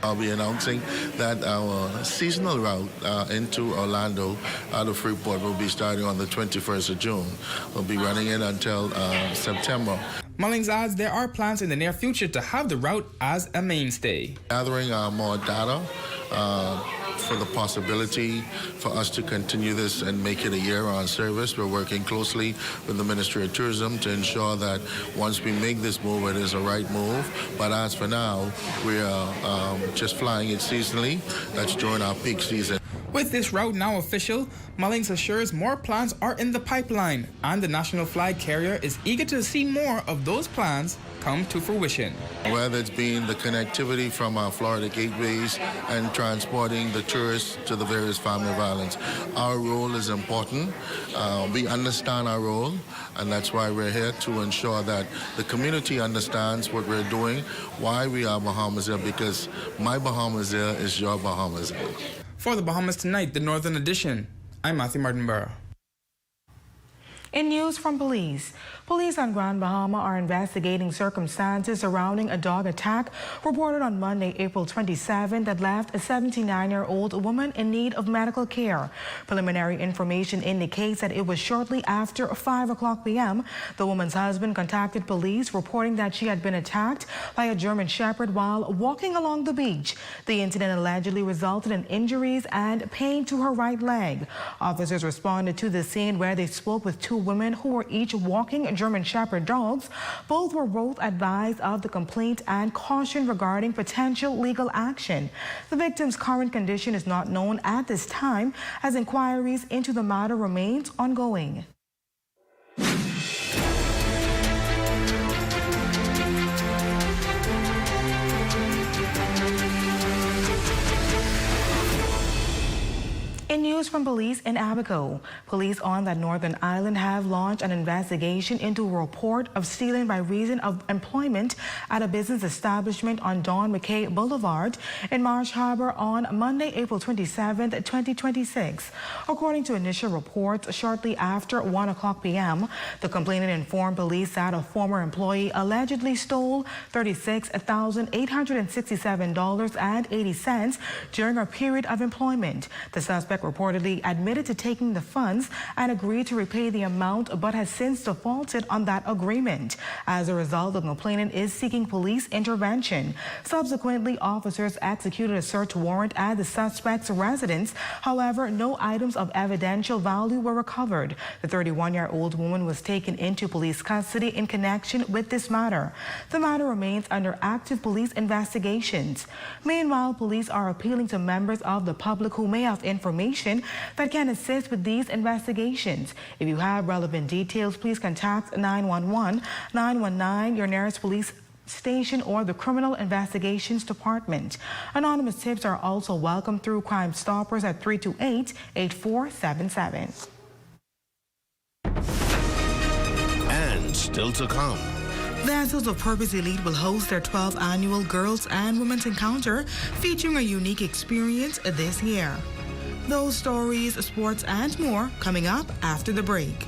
I'll be announcing that our seasonal route into Orlando out of Freeport will be starting on the 21st of June. We'll be running it until September. Mullings adds there are plans in the near future to have the route as a mainstay. Gathering more data for the possibility for us to continue this and make it a year-round service. We're working closely with the Ministry of Tourism to ensure that once we make this move, it is a right move. But as for now, we are just flying it seasonally. That's during our peak season. With this route now official, Mullings assures more plans are in the pipeline, and the national flag carrier is eager to see more of those plans come to fruition. Whether it's been the connectivity from our Florida gateways and transporting the tourists to the various family islands, our role is important. We understand our role, and that's why we're here to ensure that the community understands what we're doing, why we are Bahamasair, because my Bahamasair is your Bahamasair. For the Bahamas Tonight, the Northern Edition, I'm Matthew Martinborough. In news from police on Grand Bahama are investigating circumstances surrounding a dog attack reported on Monday, April 27, that left a 79-year-old woman in need of medical care. Preliminary information indicates that it was shortly after 5 p.m. The woman's husband contacted police reporting that she had been attacked by a German Shepherd while walking along the beach. The incident allegedly resulted in injuries and pain to her right leg. Officers responded to the scene where they spoke with two women who were each walking German Shepherd dogs. Both were advised of the complaint and cautioned regarding potential legal action. The victim's current condition is not known at this time, as inquiries into the matter remains ongoing. In news from police in Abaco, police on that northern island have launched an investigation into a report of stealing by reason of employment at a business establishment on Don McKay Boulevard in Marsh Harbor on Monday, April 27, 2026. According to initial reports, shortly after 1 p.m., the complainant informed police that a former employee allegedly stole $36,867.80 during a period of employment. The suspect reportedly admitted to taking the funds and agreed to repay the amount, but has since defaulted on that agreement. As a result, the complainant is seeking police intervention. Subsequently, officers executed a search warrant at the suspect's residence. However, no items of evidential value were recovered. The 31-year-old woman was taken into police custody in connection with this matter. The matter remains under active police investigations. Meanwhile, police are appealing to members of the public who may have information that can assist with these investigations. If you have relevant details, please contact 911, 919, your nearest police station, or the Criminal Investigations Department. Anonymous tips are also welcome through Crime Stoppers at 328-8477. And still to come. Dancers of Purpose Elite will host their 12th annual Girls and Women's Encounter, featuring a unique experience this year. Those stories, sports, and more coming up after the break.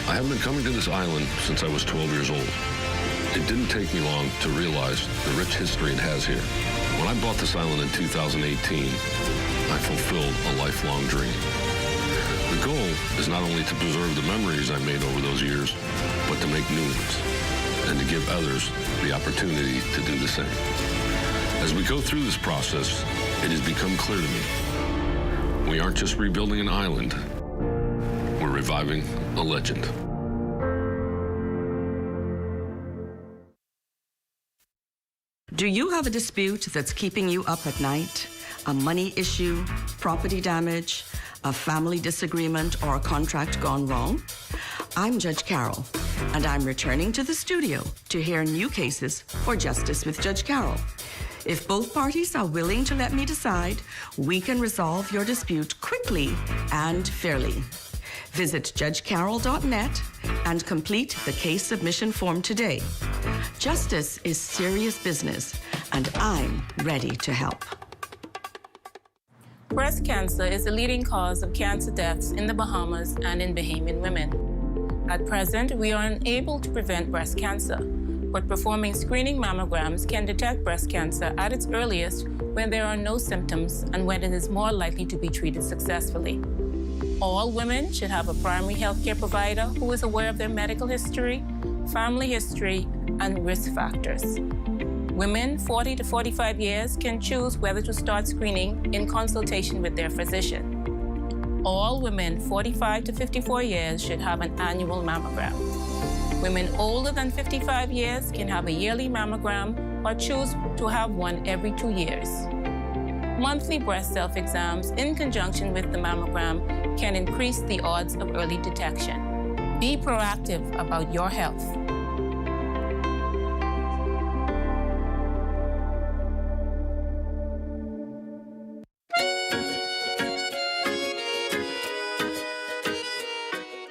I have been coming to this island since I was 12 years old. It didn't take me long to realize the rich history it has here. When I bought this island in 2018, I fulfilled a lifelong dream. The goal is not only to preserve the memories I made over those years, but to make new ones, and to give others the opportunity to do the same. As we go through this process, it has become clear to me, we aren't just rebuilding an island, we're reviving a legend. Do you have a dispute that's keeping you up at night? A money issue, property damage, a family disagreement, or a contract gone wrong? I'm Judge Carol, and I'm returning to the studio to hear new cases for Justice with Judge Carol. If both parties are willing to let me decide, we can resolve your dispute quickly and fairly. Visit judgecarol.net and complete the case submission form today. Justice is serious business, and I'm ready to help. Breast cancer is the leading cause of cancer deaths in the Bahamas and in Bahamian women. At present, we are unable to prevent breast cancer, but performing screening mammograms can detect breast cancer at its earliest when there are no symptoms and when it is more likely to be treated successfully. All women should have a primary healthcare provider who is aware of their medical history, family history, and risk factors. Women 40 to 45 years can choose whether to start screening in consultation with their physician. All women 45 to 54 years should have an annual mammogram. Women older than 55 years can have a yearly mammogram or choose to have one every 2 years. Monthly breast self-exams in conjunction with the mammogram can increase the odds of early detection. Be proactive about your health.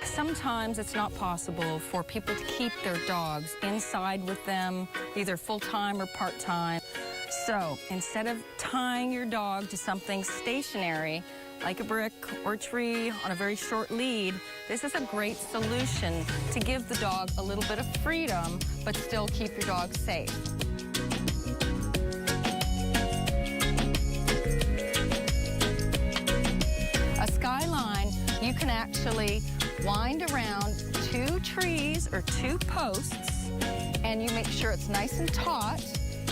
Sometimes it's not possible for people to keep their dogs inside with them, either full-time or part-time. So instead of tying your dog to something stationary, like a brick or a tree on a very short lead, this is a great solution to give the dog a little bit of freedom, but still keep your dog safe. A skyline, you can actually wind around 2 trees or 2 posts, and you make sure it's nice and taut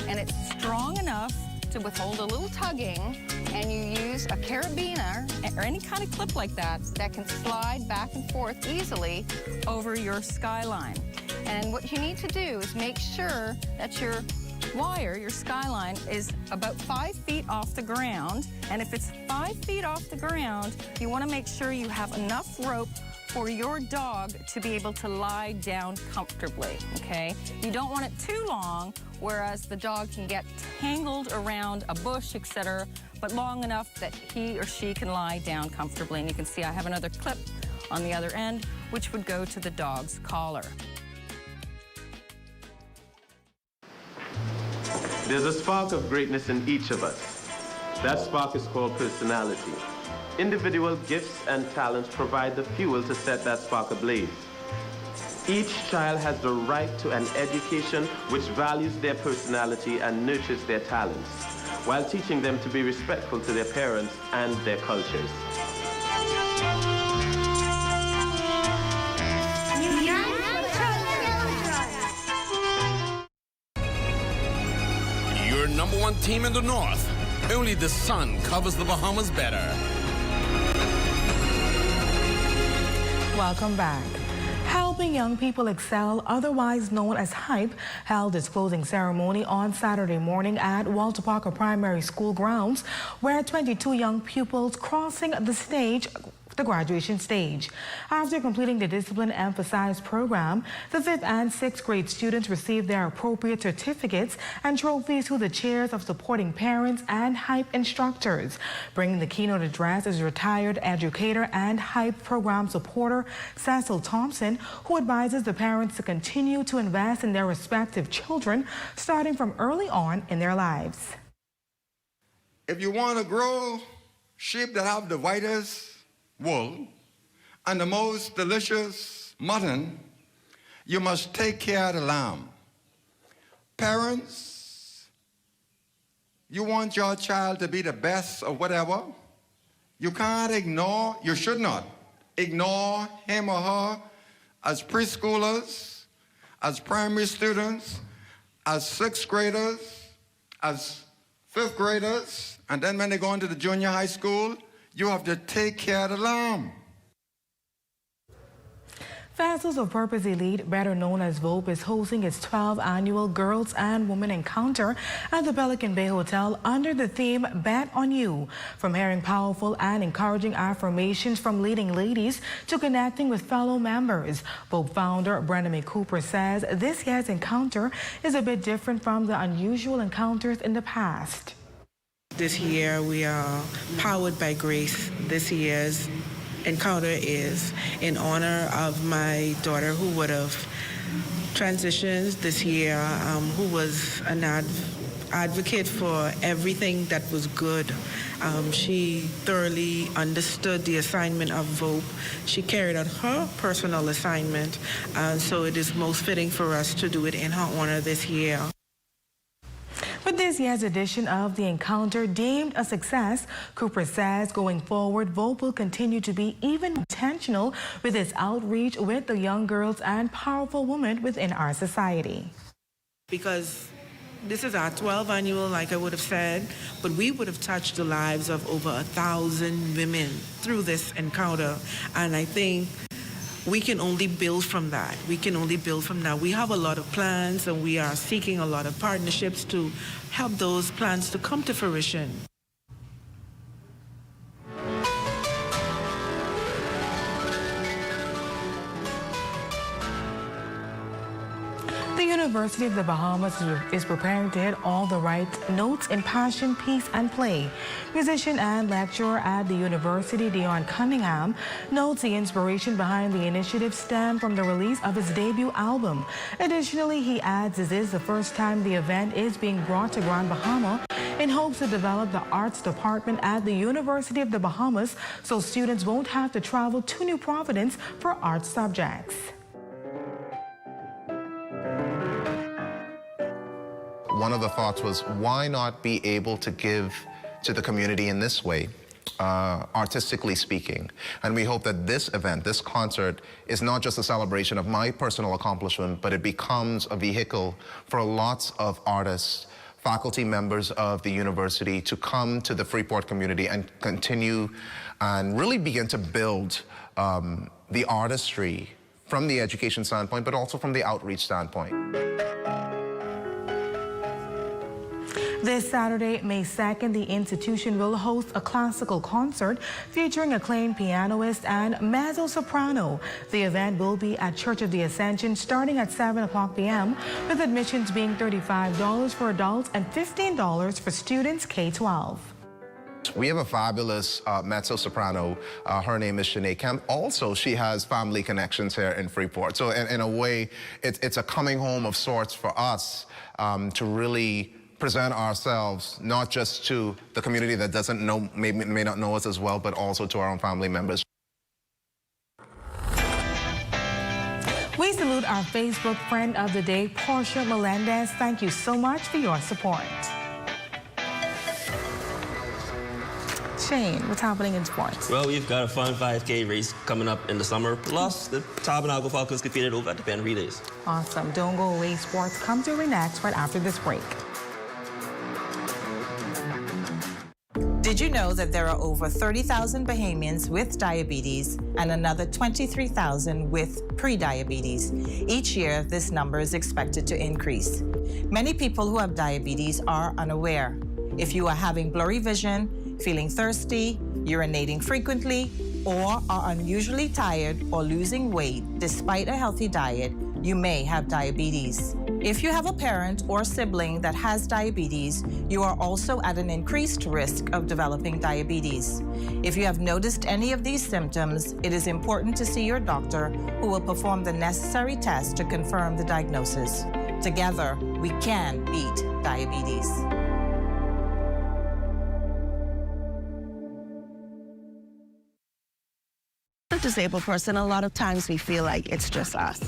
and it's strong enough to withhold a little tugging, and you use a carabiner or any kind of clip like that that can slide back and forth easily over your skyline. And what you need to do is make sure that your wire, your skyline, is about 5 feet off the ground, and if it's 5 feet off the ground, you want to make sure you have enough rope for your dog to be able to lie down comfortably, okay? You don't want it too long, whereas the dog can get tangled around a bush, etc., but long enough that he or she can lie down comfortably. And you can see I have another clip on the other end, which would go to the dog's collar. There's a spark of greatness in each of us. That spark is called personality. Individual gifts and talents provide the fuel to set that spark ablaze. Each child has the right to an education which values their personality and nurtures their talents, while teaching them to be respectful to their parents and their cultures. Your #1 team in the North. Only the sun covers the Bahamas better. Welcome back. Helping Young People Excel, otherwise known as HYPE, held its closing ceremony on Saturday morning at Walter Parker Primary School grounds, where 22 young pupils crossing the graduation stage. After completing the discipline emphasized program, the 5th and 6th grade students received their appropriate certificates and trophies to the chairs of supporting parents and HYPE instructors. Bringing the keynote address is retired educator and HYPE program supporter Cecil Thompson, who advises the parents to continue to invest in their respective children, starting from early on in their lives. If you want to grow sheep that have the whitest wool and the most delicious mutton, you must take care of the lamb. Parents, you want your child to be the best of whatever. You can't ignore, you should not ignore him or her as preschoolers, as primary students, as 6th graders, as 5th graders, and then when they go into the junior high school, you have to take care of the lamb. Vessels of Purpose Elite, better known as VOPE, is hosting its 12th annual Girls and Women Encounter at the Pelican Bay Hotel under the theme Bet on You. From hearing powerful and encouraging affirmations from leading ladies to connecting with fellow members, VOPE founder Brenda May Cooper says this year's encounter is a bit different from the unusual encounters in the past. This year we are powered by grace. This year's encounter is in honor of my daughter who would have transitioned this year, who was an advocate for everything that was good. She thoroughly understood the assignment of VOPE. She carried out her personal assignment, so it is most fitting for us to do it in her honor this year. With this year's edition of The Encounter deemed a success, Cooper says going forward, VOPE will continue to be even intentional with its outreach with the young girls and powerful women within our society. Because this is our 12th annual, like I would have said, but we would have touched the lives of over 1,000 women through this encounter. And I think we can only build from that. We can only build from that. We have a lot of plans, and we are seeking a lot of partnerships to help those plans to come to fruition. The University of the Bahamas is preparing to hit all the right notes in passion, peace, and play. Musician and lecturer at the university, Dion Cunningham, notes the inspiration behind the initiative stemmed from the release of his debut album. Additionally, he adds this is the first time the event is being brought to Grand Bahama in hopes to develop the arts department at the University of the Bahamas so students won't have to travel to New Providence for art subjects. One of the thoughts was, why not be able to give to the community in this way, artistically speaking? And we hope that this event, this concert, is not just a celebration of my personal accomplishment, but it becomes a vehicle for lots of artists, faculty members of the university to come to the Freeport community and continue and really begin to build the artistry from the education standpoint, but also from the outreach standpoint. This Saturday, May 2nd, the institution will host a classical concert featuring acclaimed pianist and mezzo-soprano. The event will be at Church of the Ascension starting at 7:00 p.m., with admissions being $35 for adults and $15 for students K-12. We have a fabulous mezzo-soprano. Her name is Shanae Kemp. Also, she has family connections here in Freeport. So in a way, it's a coming home of sorts for us to really present ourselves not just to the community that doesn't know, may not know us as well, but also to our own family members. We salute our Facebook friend of the day, Portia Melendez. Thank you so much for your support. Shane, what's happening in sports? Well, we've got a fun 5K race coming up in the summer, plus the Tabernacle Falcons competed over at the Penn Relays. Awesome. Don't go away. Sports comes to next right after this break. Did you know that there are over 30,000 Bahamians with diabetes and another 23,000 with prediabetes? Each year, this number is expected to increase. Many people who have diabetes are unaware. If you are having blurry vision, feeling thirsty, urinating frequently, or are unusually tired or losing weight despite a healthy diet, you may have diabetes. If you have a parent or sibling that has diabetes, you are also at an increased risk of developing diabetes. If you have noticed any of these symptoms, it is important to see your doctor, who will perform the necessary tests to confirm the diagnosis. Together, we can beat diabetes. As a disabled person, a lot of times we feel like it's just us.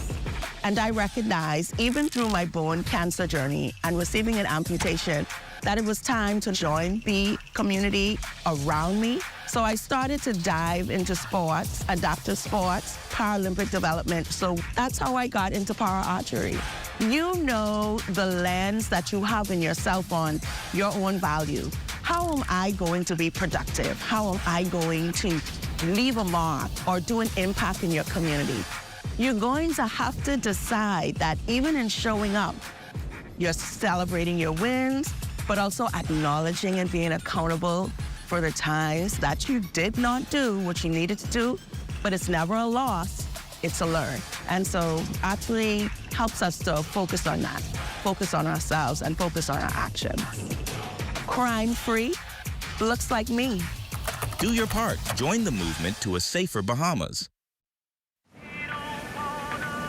And I recognize, even through my bone cancer journey and receiving an amputation, that it was time to join the community around me. So I started to dive into sports, adaptive sports, Paralympic development. So that's how I got into para archery. You know the lens that you have in yourself on your own value. How am I going to be productive? How am I going to leave a mark or do an impact in your community? You're going to have to decide that even in showing up, you're celebrating your wins, but also acknowledging and being accountable for the times that you did not do what you needed to do, but it's never a loss, it's a learn. And so actually helps us to focus on that, focus on ourselves and focus on our actions. Crime-free looks like me. Do your part. Join the movement to a safer Bahamas.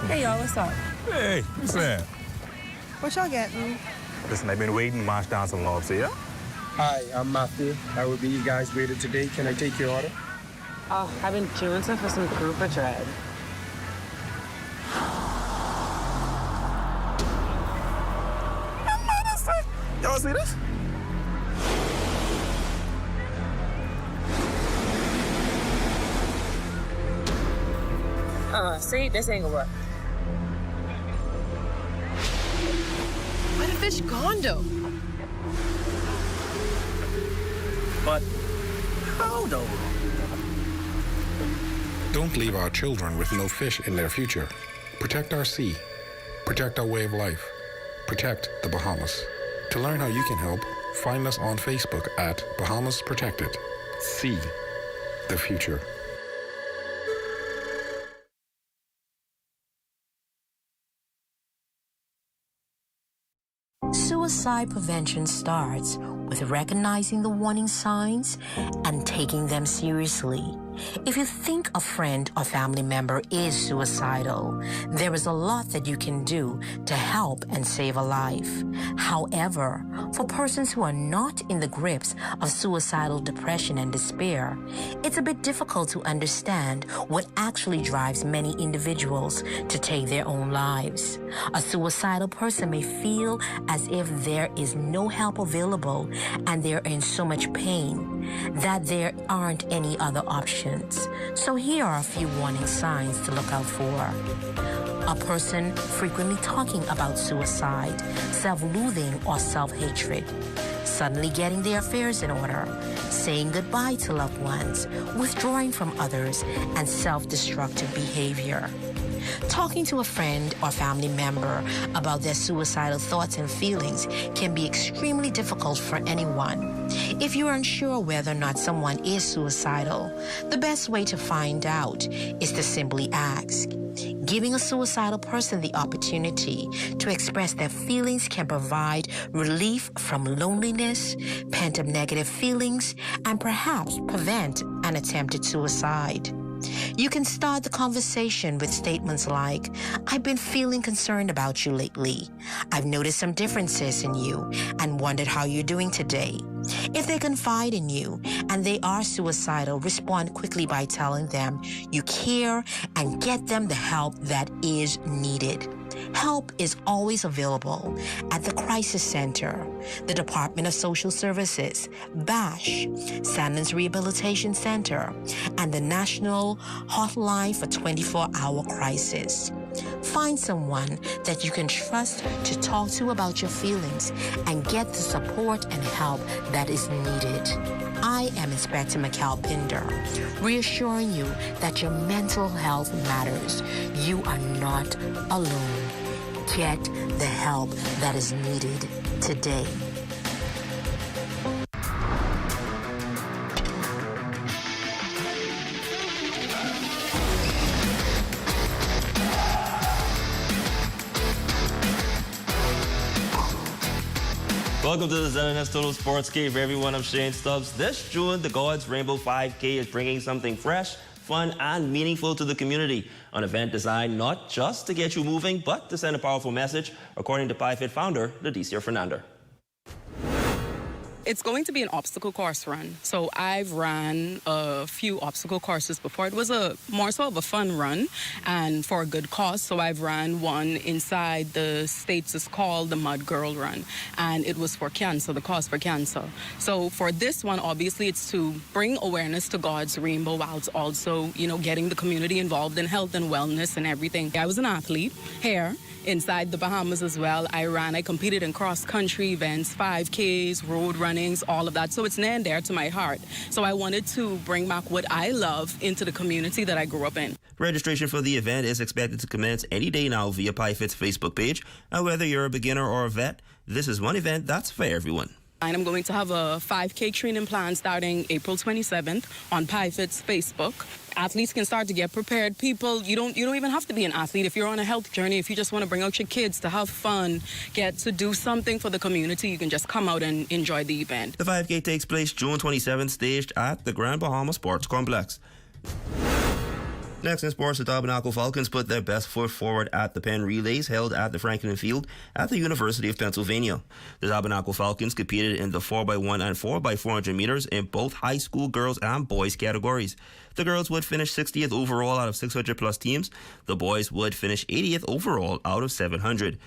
Hey, y'all, what's up? Hey, what's that? What y'all getting? Listen, I've been waiting to march down some lobster, yeah? Hi, I'm Matthew. I will be you guys waited today. Can I take your order? Oh, I've been queuing for some grouper dread. Y'all see this? See, this ain't gonna work. Where the fish gone, though? But how, though? Don't leave our children with no fish in their future. Protect our sea. Protect our way of life. Protect the Bahamas. To learn how you can help, find us on Facebook at Bahamas Protected. See the future. Suicide prevention starts with recognizing the warning signs and taking them seriously. If you think a friend or family member is suicidal, there is a lot that you can do to help and save a life. However, for persons who are not in the grips of suicidal depression and despair, it's a bit difficult to understand what actually drives many individuals to take their own lives. A suicidal person may feel as if there is no help available and they're in so much pain that there aren't any other options. So here are a few warning signs to look out for. A person frequently talking about suicide, self-loathing or self-hatred, suddenly getting their affairs in order, saying goodbye to loved ones, withdrawing from others, and self-destructive behavior. Talking to a friend or family member about their suicidal thoughts and feelings can be extremely difficult for anyone. If you are unsure whether or not someone is suicidal, the best way to find out is to simply ask. Giving a suicidal person the opportunity to express their feelings can provide relief from loneliness, pent-up negative feelings, and perhaps prevent an attempted suicide. You can start the conversation with statements like, "I've been feeling concerned about you lately. I've noticed some differences in you and wondered how you're doing today." If they confide in you and they are suicidal, respond quickly by telling them you care and get them the help that is needed. Help is always available at the Crisis Center, the Department of Social Services, BASH, Sandlands Rehabilitation Center, and the National Hotline for 24-Hour Crisis. Find someone that you can trust to talk to about your feelings and get the support and help that is needed. I am Inspector Mikal Pinder, reassuring you that your mental health matters. You are not alone. Get the help that is needed today. Welcome to the ZNS Total Sports Cave, everyone. I'm Shane Stubbs. This June, the God's Rainbow 5K is bringing something fresh, fun, and meaningful to the community. An event designed not just to get you moving, but to send a powerful message, according to PIFIT founder, Leticia Fernando. It's going to be an obstacle course run. So I've ran a few obstacle courses before. It was more so of a fun run and for a good cause. So I've ran one inside the States. It's called the Mud Girl Run. And it was for cancer, the cause for cancer. So for this one, obviously, it's to bring awareness to God's rainbow while it's also, getting the community involved in health and wellness and everything. I was an athlete here inside the Bahamas as well. I competed in cross-country events, 5Ks, road runnings, all of that. So it's near and dear to my heart. So I wanted to bring back what I love into the community that I grew up in. Registration for the event is expected to commence any day now via PIFIT's Facebook page. And whether you're a beginner or a vet, this is one event that's for everyone. And I'm going to have a 5K training plan starting April 27th on PIFIT's Facebook. Athletes can start to get prepared. People, you don't even have to be an athlete. If you're on a health journey, if you just want to bring out your kids to have fun, get to do something for the community, you can just come out and enjoy the event. The 5K takes place June 27th, staged at the Grand Bahama Sports Complex. Next in sports, the Abaco Falcons put their best foot forward at the Penn Relays held at the Franklin Field at the University of Pennsylvania. The Abaco Falcons competed in the 4x1 and 4x400 meters in both high school girls and boys categories. The girls would finish 60th overall out of 600 plus teams. The boys would finish 80th overall out of 700.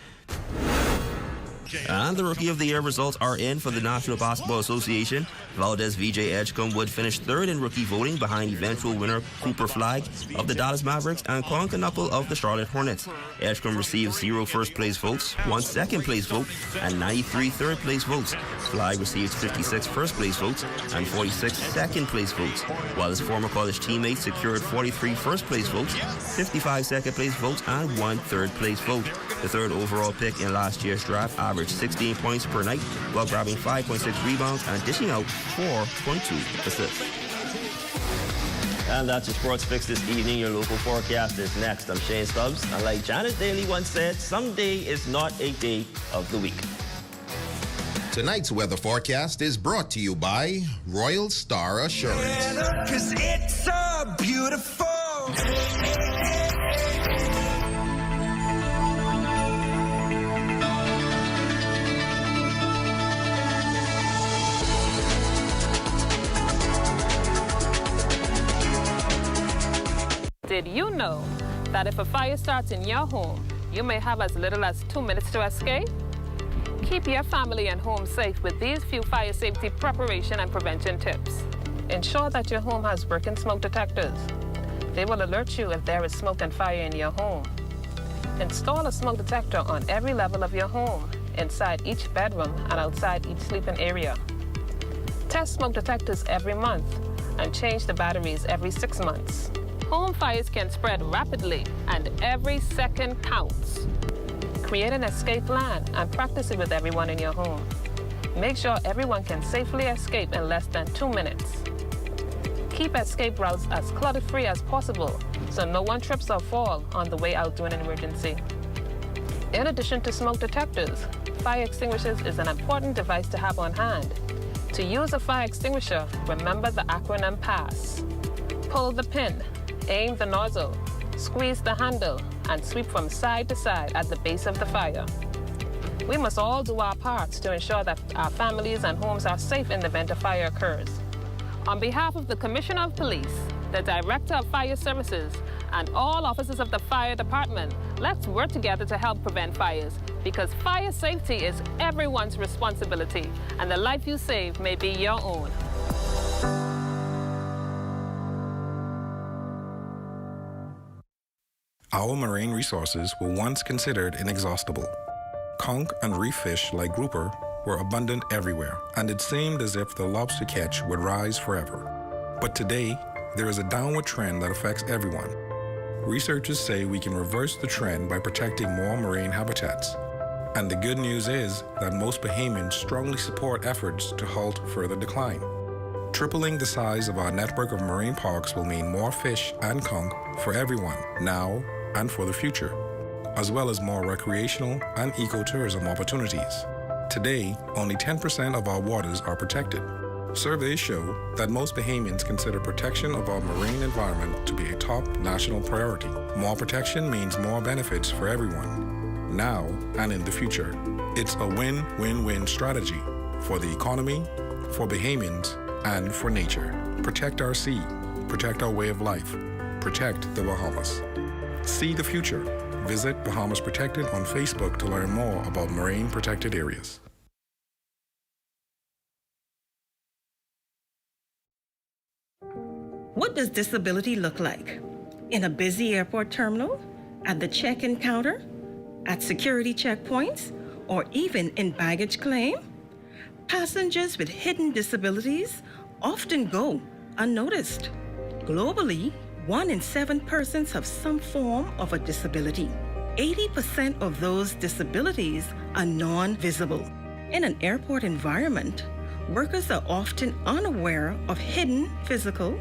And the Rookie of the Year results are in for the National Basketball Association. Valdez VJ Edgecombe would finish third in rookie voting behind eventual winner Cooper Flagg of the Dallas Mavericks and Colin Knuckle of the Charlotte Hornets. Edgecombe received 0 first-place votes, 1 second-place vote, and 93 third-place votes. Flagg received 56 first-place votes and 46 second-place votes, while his former college teammates secured 43 first-place votes, 55 second-place votes, and 1 third-place vote. The third overall pick in last year's draft averaged 16 points per night while grabbing 5.6 rebounds and dishing out 4.2 assists. And that's your sports fix this evening. Your local forecast is next. I'm Shane Stubbs, and like Janet Daly once said, some day is not a day of the week. Tonight's weather forecast is brought to you by Royal Star Assurance. 'Cause it's so beautiful. Did you know that if a fire starts in your home, you may have as little as 2 minutes to escape? Keep your family and home safe with these few fire safety preparation and prevention tips. Ensure that your home has working smoke detectors. They will alert you if there is smoke and fire in your home. Install a smoke detector on every level of your home, inside each bedroom and outside each sleeping area. Test smoke detectors every month and change the batteries every 6 months. Home fires can spread rapidly, and every second counts. Create an escape plan and practice it with everyone in your home. Make sure everyone can safely escape in less than 2 minutes. Keep escape routes as clutter-free as possible so no one trips or falls on the way out during an emergency. In addition to smoke detectors, fire extinguishers is an important device to have on hand. To use a fire extinguisher, remember the acronym PASS. Pull the pin, aim the nozzle, squeeze the handle, and sweep from side to side at the base of the fire. We must all do our parts to ensure that our families and homes are safe in the event a fire occurs. On behalf of the Commissioner of Police, the Director of Fire Services, and all officers of the Fire Department, let's work together to help prevent fires, because fire safety is everyone's responsibility, and the life you save may be your own. Our marine resources were once considered inexhaustible. Conch and reef fish like grouper were abundant everywhere, and it seemed as if the lobster catch would rise forever. But today, there is a downward trend that affects everyone. Researchers say we can reverse the trend by protecting more marine habitats. And the good news is that most Bahamians strongly support efforts to halt further decline. Tripling the size of our network of marine parks will mean more fish and conch for everyone now and for the future, as well as more recreational and ecotourism opportunities. Today, only 10% of our waters are protected. Surveys show that most Bahamians consider protection of our marine environment to be a top national priority. More protection means more benefits for everyone, now and in the future. It's a win-win-win strategy for the economy, for Bahamians, and for nature. Protect our sea, protect our way of life, protect the Bahamas. See the future. Visit Bahamas Protected on Facebook to learn more about marine protected areas. What does disability look like? In a busy airport terminal? At the check-in counter? At security checkpoints? Or even in baggage claim? Passengers with hidden disabilities often go unnoticed. Globally, 1 in 7 persons have some form of a disability. 80% of those disabilities are non-visible. In an airport environment, workers are often unaware of hidden physical